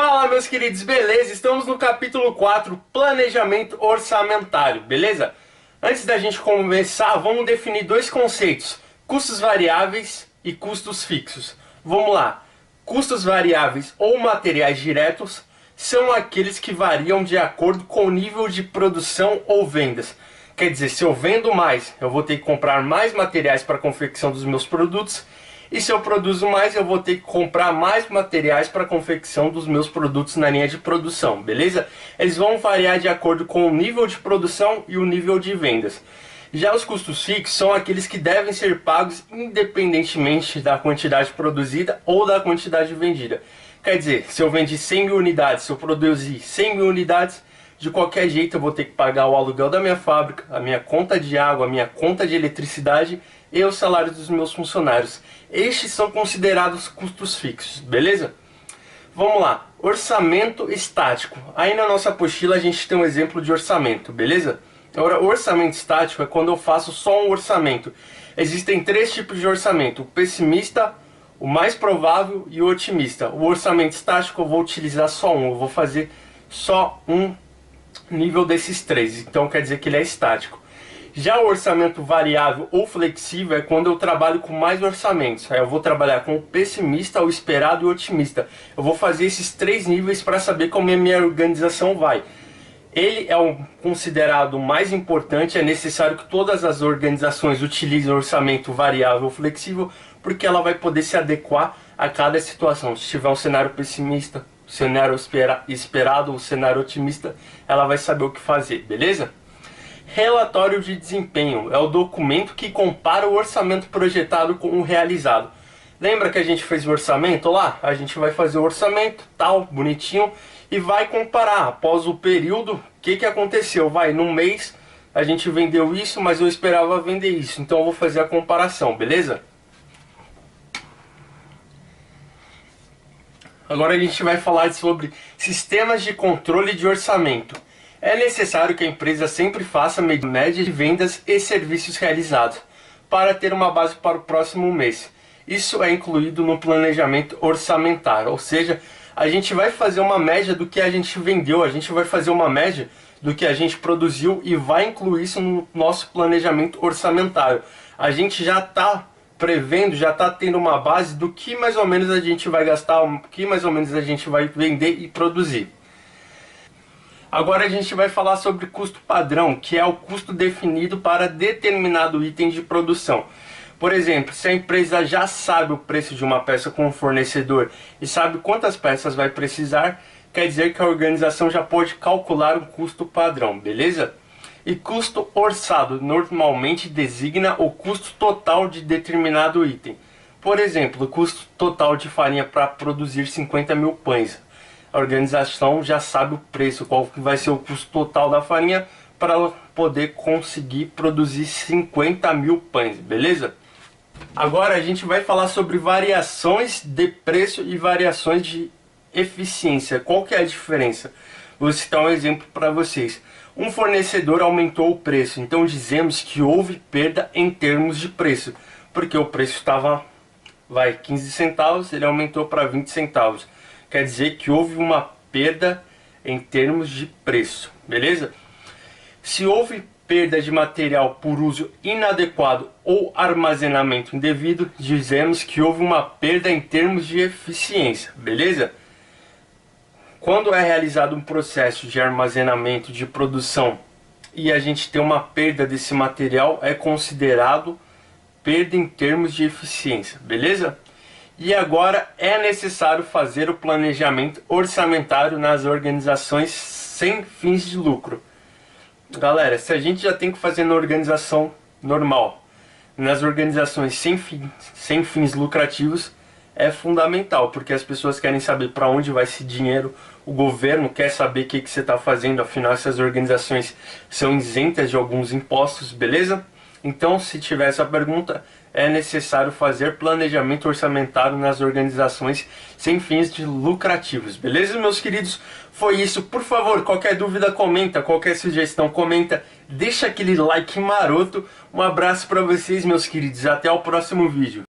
Fala, meus queridos, beleza? Estamos no capítulo 4, planejamento orçamentário, beleza? Antes da gente começar, vamos definir dois conceitos: custos variáveis e custos fixos. Vamos lá. Custos variáveis ou materiais diretos são aqueles que variam de acordo com o nível de produção ou vendas. Quer dizer, se eu vendo mais, eu vou ter que comprar mais materiais para a confecção dos meus produtos. E se eu produzo mais, eu vou ter que comprar mais materiais para a confecção dos meus produtos na linha de produção, beleza? Eles vão variar de acordo com o nível de produção e o nível de vendas. Já os custos fixos são aqueles que devem ser pagos independentemente da quantidade produzida ou da quantidade vendida. Quer dizer, se eu vendi 100 mil unidades, se eu produzir 100 mil unidades, de qualquer jeito eu vou ter que pagar o aluguel da minha fábrica, a minha conta de água, a minha conta de eletricidade e o salário dos meus funcionários. Estes são considerados custos fixos, beleza? Vamos lá, orçamento estático. Aí na nossa apostila a gente tem um exemplo de orçamento, beleza? Agora, orçamento estático é quando eu faço só um orçamento. Existem três tipos de orçamento: o pessimista, o mais provável e o otimista. O orçamento estático eu vou utilizar só um, eu vou fazer só um nível desses três, então quer dizer que ele é estático. Já o orçamento variável ou flexível é quando eu trabalho com mais orçamentos. Aí eu vou trabalhar com o pessimista, o esperado e o otimista. Eu vou fazer esses três níveis para saber como a minha organização vai. Ele é o considerado mais importante. É necessário que todas as organizações utilizem orçamento variável ou flexível, porque ela vai poder se adequar a cada situação. Se tiver um cenário pessimista, cenário esperado ou cenário otimista, ela vai saber o que fazer, beleza? Relatório de desempenho é o documento que compara o orçamento projetado com o realizado. Lembra que a gente fez o orçamento lá? A gente vai fazer o orçamento, tal, bonitinho, e vai comparar após o período o que aconteceu. Vai, num mês a gente vendeu isso, mas eu esperava vender isso, então eu vou fazer a comparação, beleza? Agora a gente vai falar sobre sistemas de controle de orçamento. É necessário que a empresa sempre faça média de vendas e serviços realizados para ter uma base para o próximo mês. Isso é incluído no planejamento orçamentário, ou seja, a gente vai fazer uma média do que a gente vendeu, a gente vai fazer uma média do que a gente produziu e vai incluir isso no nosso planejamento orçamentário. A gente já está prevendo, já está tendo uma base do que mais ou menos a gente vai gastar, o que mais ou menos a gente vai vender e produzir. Agora a gente vai falar sobre custo padrão, que é o custo definido para determinado item de produção. Por exemplo, se a empresa já sabe o preço de uma peça com o fornecedor e sabe quantas peças vai precisar, quer dizer que a organização já pode calcular o custo padrão, beleza? E custo orçado normalmente designa o custo total de determinado item. Por exemplo, o custo total de farinha para produzir 50 mil pães. A organização já sabe o preço, qual que vai ser o custo total da farinha para ela poder conseguir produzir 50 mil pães, beleza? Agora a gente vai falar sobre variações de preço e variações de eficiência. Qual que é a diferença? Vou citar um exemplo para vocês. Um fornecedor aumentou o preço, então dizemos que houve perda em termos de preço, porque o preço estava 15 centavos, ele aumentou para 20 centavos. Quer dizer que houve uma perda em termos de preço, beleza? Se houve perda de material por uso inadequado ou armazenamento indevido, dizemos que houve uma perda em termos de eficiência, beleza? Quando é realizado um processo de armazenamento, de produção, e a gente tem uma perda desse material, é considerado perda em termos de eficiência, beleza? E agora é necessário fazer o planejamento orçamentário nas organizações sem fins de lucro. Galera, se a gente já tem que fazer na organização normal, nas organizações sem fins lucrativos, é fundamental, porque as pessoas querem saber para onde vai esse dinheiro, o governo quer saber o que você está fazendo, afinal essas organizações são isentas de alguns impostos, beleza? Então, se tiver essa pergunta, é necessário fazer planejamento orçamentário nas organizações sem fins de lucrativos, beleza, meus queridos? Foi isso. Por favor, qualquer dúvida comenta, qualquer sugestão comenta, deixa aquele like maroto. Um abraço para vocês, meus queridos, até o próximo vídeo.